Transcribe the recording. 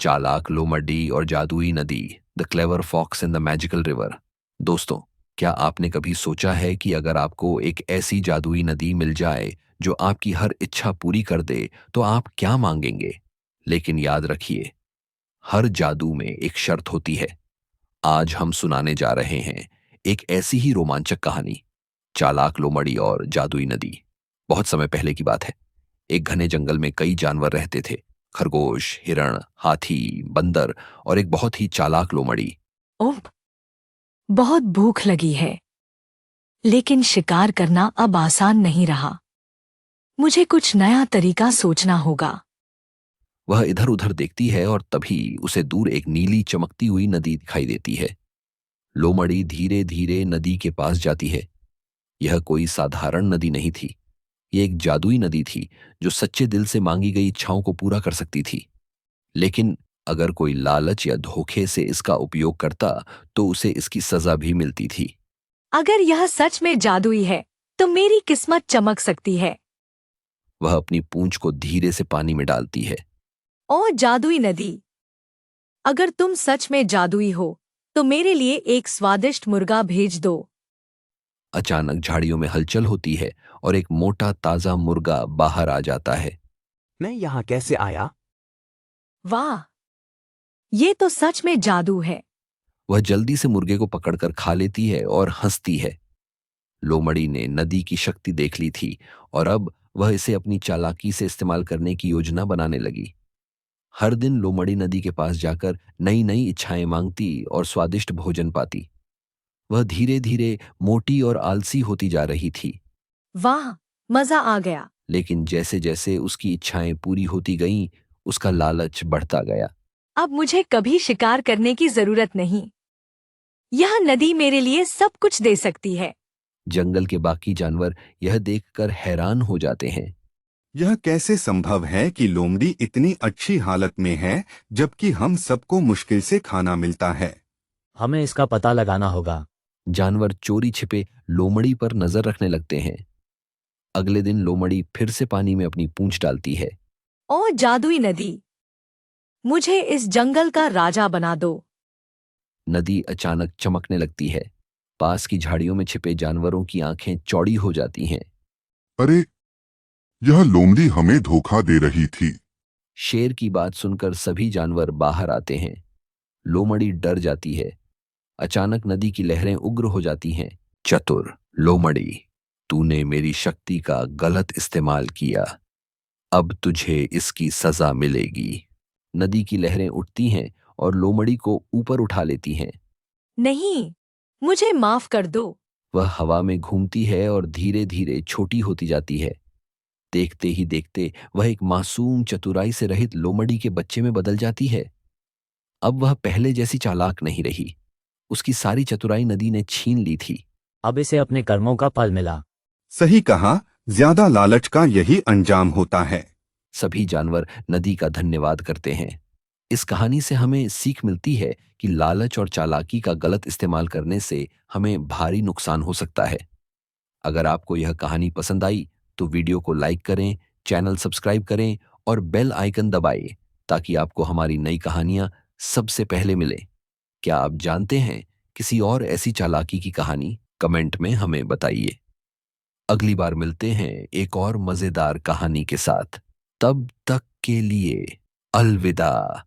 चालाक लोमड़ी और जादुई नदी, the clever fox in the magical river. दोस्तों, क्या आपने कभी सोचा है कि अगर आपको एक ऐसी जादुई नदी मिल जाए जो आपकी हर इच्छा पूरी कर दे, तो आप क्या मांगेंगे? लेकिन याद रखिए, हर जादू में एक शर्त होती है। आज हम सुनाने जा रहे हैं एक ऐसी ही रोमांचक कहानी, चालाक लोमड़ी और जादुई नदी। बहुत समय पहले की बात है। एक घने जंगल में कई जानवर रहते थे। खरगोश, हिरण, हाथी, बंदर और एक बहुत ही चालाक लोमड़ी। ओह, बहुत भूख लगी है। लेकिन शिकार करना अब आसान नहीं रहा। मुझे कुछ नया तरीका सोचना होगा। वह इधर उधर देखती है और तभी उसे दूर एक नीली चमकती हुई नदी दिखाई देती है। लोमड़ी धीरे धीरे नदी के पास जाती है। यह कोई साधारण नदी नहीं थी। ये एक जादुई नदी थी जो सच्चे दिल से मांगी गई इच्छाओं को पूरा कर सकती थी। लेकिन अगर कोई लालच या धोखे से इसका उपयोग करता, तो उसे इसकी सजा भी मिलती थी। अगर यह सच में जादुई है, तो मेरी किस्मत चमक सकती है। वह अपनी पूंछ को धीरे से पानी में डालती है। ओ जादुई नदी, अगर तुम सच में जादुई हो, तो मेरे लिए एक स्वादिष्ट मुर्गा भेज दो। अचानक झाड़ियों में हलचल होती है और एक मोटा ताजा मुर्गा बाहर आ जाता है। मैं यहाँ कैसे आया? वाह, ये तो सच में जादू है। वह जल्दी से मुर्गे को पकड़कर खा लेती है और हंसती है। लोमड़ी ने नदी की शक्ति देख ली थी और अब वह इसे अपनी चालाकी से इस्तेमाल करने की योजना बनाने लगी। हर दिन लोमड़ी नदी के पास जाकर नई नई इच्छाएं मांगती और स्वादिष्ट भोजन पाती। वह धीरे धीरे मोटी और आलसी होती जा रही थी। वाह, मजा आ गया। लेकिन जैसे जैसे उसकी इच्छाएं पूरी होती गईं, उसका लालच बढ़ता गया। अब मुझे कभी शिकार करने की जरूरत नहीं। यह नदी मेरे लिए सब कुछ दे सकती है। जंगल के बाकी जानवर यह देखकर हैरान हो जाते हैं। यह कैसे संभव है कि लोमड़ी इतनी अच्छी हालत में है जबकि हम सबको मुश्किल से खाना मिलता है। हमें इसका पता लगाना होगा। जानवर चोरी छिपे लोमड़ी पर नजर रखने लगते हैं। अगले दिन लोमड़ी फिर से पानी में अपनी पूंछ डालती है। ओ जादुई नदी, मुझे इस जंगल का राजा बना दो। नदी अचानक चमकने लगती है। पास की झाड़ियों में छिपे जानवरों की आंखें चौड़ी हो जाती हैं। अरे, यह लोमड़ी हमें धोखा दे रही थी। शेर की बात सुनकर सभी जानवर बाहर आते हैं। लोमड़ी डर जाती है। अचानक नदी की लहरें उग्र हो जाती हैं। चतुर लोमड़ी, तूने मेरी शक्ति का गलत इस्तेमाल किया। अब तुझे इसकी सजा मिलेगी। नदी की लहरें उठती हैं और लोमड़ी को ऊपर उठा लेती हैं। नहीं, मुझे माफ कर दो। वह हवा में घूमती है और धीरे धीरे छोटी होती जाती है। देखते ही देखते वह एक मासूम चतुराई से रहित लोमड़ी के बच्चे में बदल जाती है। अब वह पहले जैसी चालाक नहीं रही। उसकी सारी चतुराई नदी ने छीन ली थी। अब इसे अपने कर्मों का फल मिला। सही कहा, ज्यादा लालच का यही अंजाम होता है। सभी जानवर नदी का धन्यवाद करते हैं। इस कहानी से हमें सीख मिलती है कि लालच और चालाकी का गलत इस्तेमाल करने से हमें भारी नुकसान हो सकता है। अगर आपको यह कहानी पसंद आई तो वीडियो को लाइक करें, चैनल सब्सक्राइब करें और बेल आइकन दबाएं ताकि आपको हमारी नई कहानियां सबसे पहले मिले। क्या आप जानते हैं किसी और ऐसी चालाकी की कहानी? कमेंट में हमें बताइए। अगली बार मिलते हैं एक और मजेदार कहानी के साथ। तब तक के लिए अलविदा।